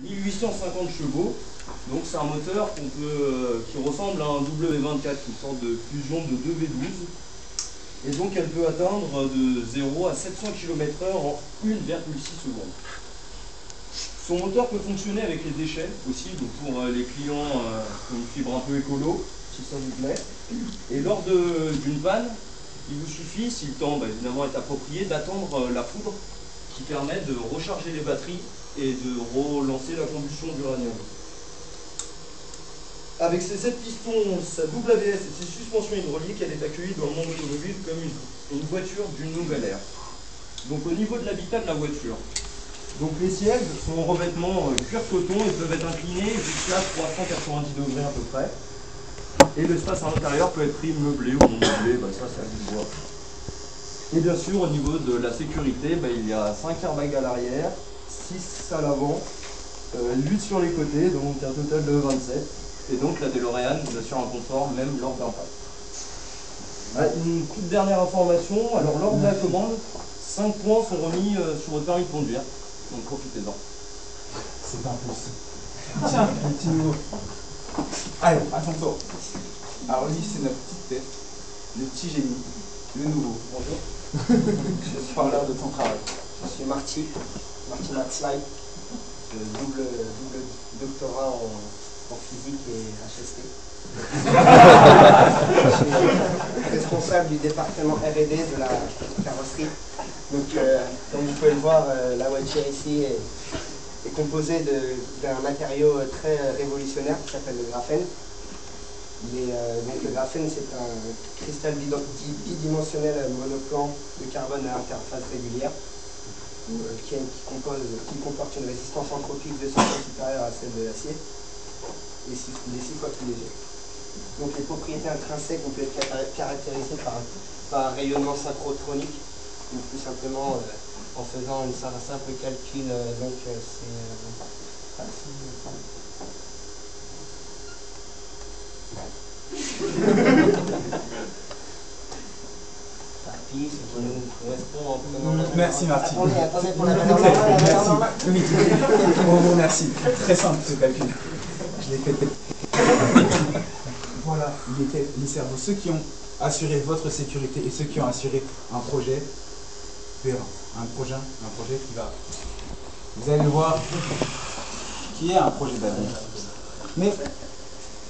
1850 chevaux. Donc c'est un moteur qui ressemble à un W24, une sorte de fusion de deux V12. Et donc elle peut atteindre de 0 à 700 km/h en 1,6 secondes. Son moteur peut fonctionner avec les déchets aussi, donc pour les clients qui ont une fibre un peu écolo, si ça vous plaît. Et lors d'une panne, il vous suffit, si le temps évidemment est approprié, d'attendre la foudre qui permet de recharger les batteries et de relancer la combustion d'uranium. Avec ses 7 pistons, sa double ABS et ses suspensions hydrauliques, elle est accueillie dans le monde automobile comme une voiture d'une nouvelle ère. Donc au niveau de l'habitat de la voiture, donc les sièges sont en revêtement cuir coton et peuvent être inclinés jusqu'à 390 degrés à peu près. Et l'espace à l'intérieur peut être pris meublé ou non meublé, ça c'est à vous de voir. Et bien sûr au niveau de la sécurité, il y a 5 airbags à l'arrière, 6 à l'avant, 8 sur les côtés, donc un total de 27. Et donc la DeLorean vous assure un confort même lors d'un pas. Une toute dernière information, alors lors de la commande, 5 points sont remis sur votre permis de conduire, donc profitez-en. C'est un plus. Tiens, un petit nouveau. Allez, à ton tour. Alors lui, c'est notre petite tête, le petit génie, le nouveau. Bonjour. Je suis parleur de ton travail. Je suis Marty Matzley, double doctorat en physique et HST. Je suis responsable du département R&D de la carrosserie. Donc, comme vous pouvez le voir, la voiture ici est composée d'un matériau très révolutionnaire qui s'appelle le graphène. Donc le graphène, c'est un cristal bidimensionnel monoplan de carbone à interface régulière qui comporte une résistance anthropique 200 fois supérieure à celle de l'acier. Il est 6 fois plus léger. Donc les propriétés intrinsèques ont pu être caractérisées par un rayonnement synchrotronique, ou plus simplement en faisant un simple calcul. Donc Parti, ce qui nous correspond en prenant. Merci Marty. Attendez pour la valeur Merci. normale. Oui, bon, merci. Très simple ce calcul. Je l'ai fait. Voilà, il était les cerveaux. Ceux qui ont assuré votre sécurité et ceux qui ont assuré un projet périn. Un projet qui va, vous allez le voir, qui est un projet d'avenir. Mais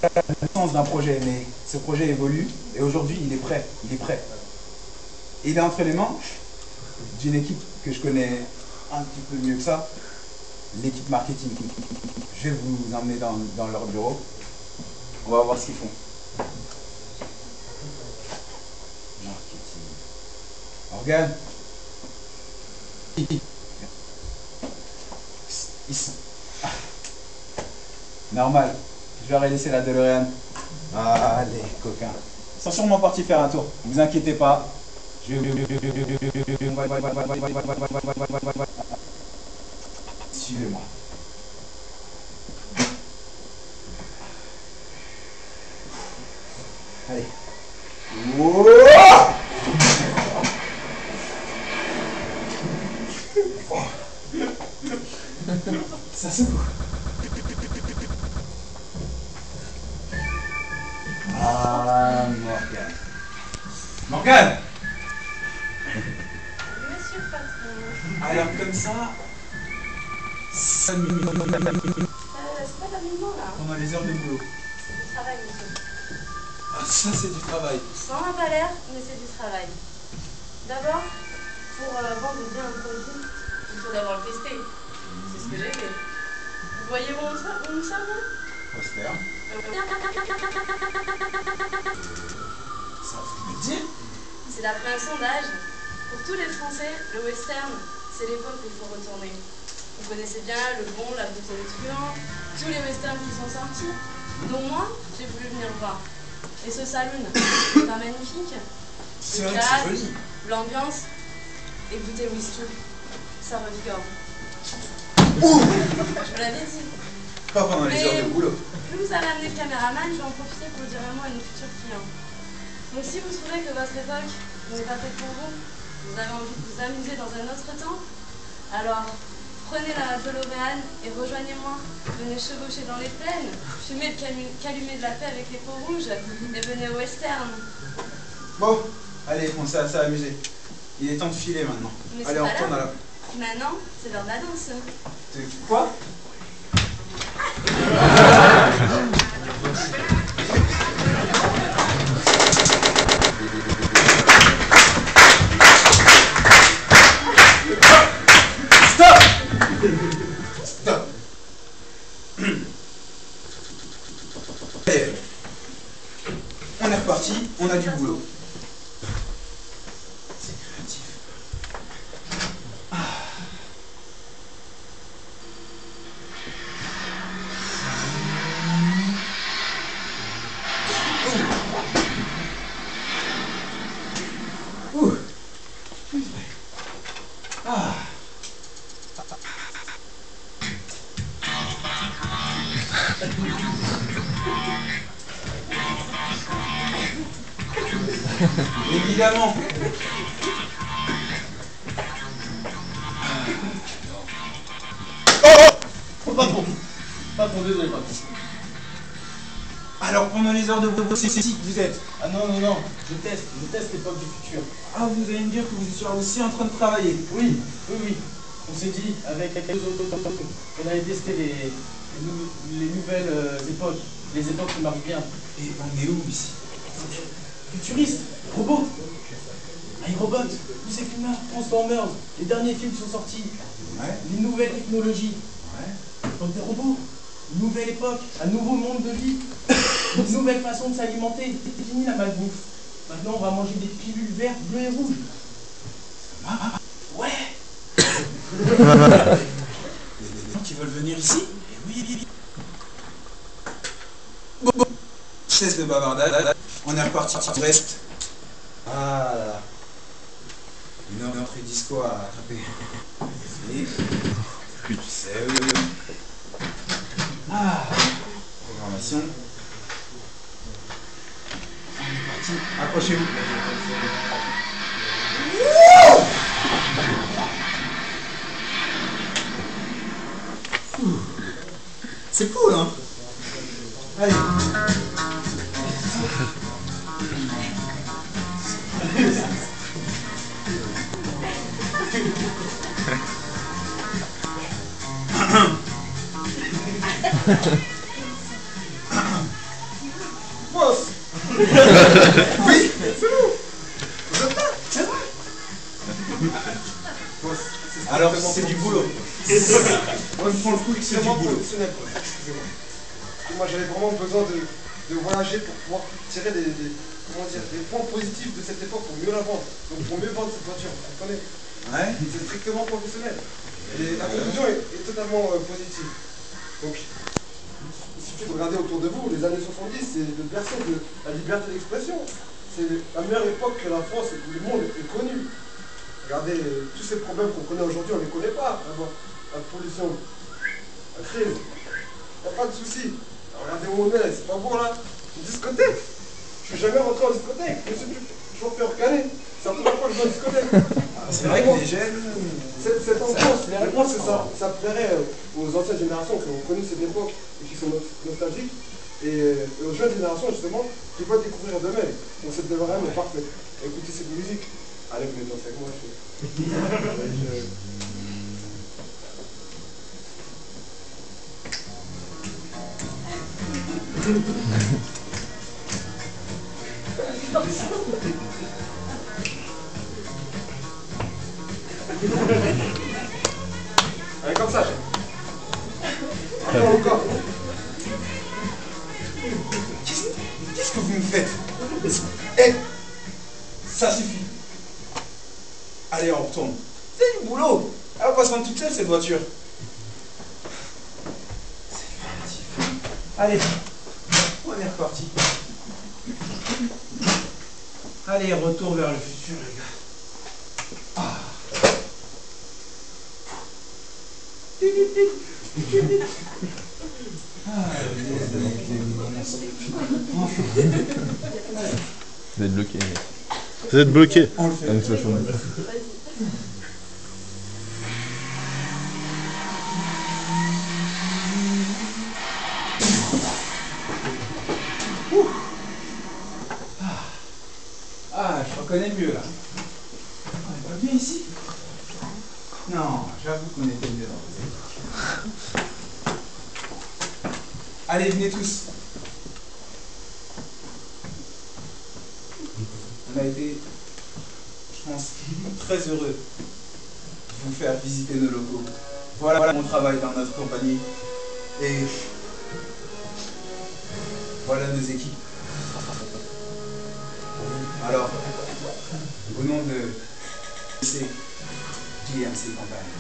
le sens d'un projet, mais ce projet évolue et aujourd'hui il est prêt. Et il est entre les mains d'une équipe que je connais un petit peu mieux que ça, l'équipe marketing. Je vais vous emmener dans leur bureau. On va voir ce qu'ils font. Marketing. Organe. Ils sont... Normal. Je leur ai laissé la DeLorean. Ah, les coquins. Ils sont sûrement partis faire un tour. Ne vous inquiétez pas. Suivez-moi. Allez. Wow! Ça secoue. Ah, Morgane. Morgane! Monsieur le patron. Alors comme ça... C'est pas d'amusement là. Pendant les heures de boulot. C'est du travail, monsieur. Ah, ça c'est du travail. Ça en a pas l'air, mais c'est du travail. D'abord, pour vendre bien un produit, il faut d'abord le tester. C'est ce que j'ai fait. Vous voyez où on sert, là? Poster. Ça veut dire? C'est d'après un sondage. Pour tous les Français, le western, c'est l'époque où il faut retourner. Vous connaissez bien Le Bon, La Brute et le Truand, tous les westerns qui sont sortis. Donc moi, j'ai voulu venir le voir. Et ce saloon, c'est pas magnifique? C'est vrai que c'est joli. L'ambiance, écoutez whisky, ça revigore. Je vous l'avais dit. Pas pendant les heures de boulot. Plus vous allez amener le caméraman, je vais en profiter pour le dire un mot à nos futurs clients. Donc si vous trouvez que votre époque n'est pas faite pour vous, vous avez envie de vous amuser dans un autre temps, alors Prenez la DeLorean et rejoignez-moi. Venez chevaucher dans les plaines, fumez le calumet de la paix avec les peaux rouges et venez au western. Bon, allez, on s'est assez amusé. Il est temps de filer maintenant. Mais allez, on retourne à la... Maintenant, c'est l'heure de la danse. Quoi? Stop! Stop! Allez, on est reparti, on a du boulot. C'est créatif. Ouh. Ah. Évidemment. Oh, patron. Patron, désolé, patron. Alors pendant les heures de boulot, c'est ici que vous êtes. Ah non, non, non, je teste l'époque du futur. Ah, vous allez me dire que vous êtes aussi en train de travailler. Oui, oui, oui. On s'est dit, avec les deux autres, on allait tester les nouvelles époques, les époques qui marchent bien. Et on est où ici? Futuriste, robot, iRobot, tous ces films-là, Transformers, les derniers films qui sont sortis, Ouais. les nouvelles technologies, Ouais. donc des robots, une nouvelle époque, un nouveau monde de vie, une nouvelle façon de s'alimenter. C'est fini la malbouffe. Maintenant, on va manger des pilules vertes, bleues et rouges. Ouais. Il y a des gens qui veulent venir ici? Eh oui. Bon. Cesse de bavardage. On est reparti sur reste. Ah là. Une heure d'entrée disco à attraper. C'est oui. Ah. Programmation. On est parti. Accrochez-vous. C'est cool, hein? Allez. Boss. Oui, c'est bon. Vous êtes là, c'est vrai. Boss, alors c'est du boulot. On prend le coup que c'est du boulot. Professionnel. Excusez-moi. Moi j'avais vraiment besoin de voyager pour pouvoir tirer des points positifs de cette époque pour mieux la vendre. Donc pour mieux vendre cette voiture, vous comprenez? Ouais. C'est strictement professionnel. Et la conclusion est totalement positive. Donc il suffit de regarder autour de vous, les années 70, c'est le berceau de la liberté d'expression. C'est la meilleure époque que la France et que le monde ait connue. Regardez, tous ces problèmes qu'on connaît aujourd'hui, on ne les connaît pas. La pollution, la crise, il n'y a pas de souci. Regardez où on est, c'est pas bon là. Une discothèque. Je suis jamais rentré en discothèque. Je me suis toujours fait recaler. C'est la première fois que je vais en discothèque. C'est vrai que les jeunes. Cette ambiance, ça plairait aux anciennes générations qui ont connu cette époque et qui sont nostalgiques. Et aux jeunes générations, justement, qui veulent découvrir d'eux-mêmes. Donc cette DeLorean est parfaite. Écoutez cette musique. Allez, venez danser avec moi. Allez, comme ça, encore. Qu'est-ce que vous me faites? Eh, ça suffit. Allez, on retourne. C'est du boulot. Elle va pas se rendre toute seule, cette voiture. C'est créatif. Allez, on est reparti. Allez, retour vers le futur, les gars. Ah. Vous êtes bloqué. Vous êtes bloqué. On le fait. Ah, une flèche en bleu. reconnais mieux là. On n'est pas bien ici? Non, j'avoue qu'on était mieux dans vos équipes. Allez, venez tous. On a été, je pense, très heureux de vous faire visiter nos locaux. Voilà mon travail dans notre compagnie. Et voilà nos équipes. Alors, au nom de GMC Company,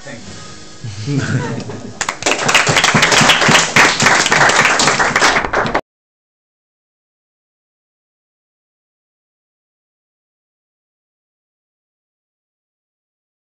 thank you.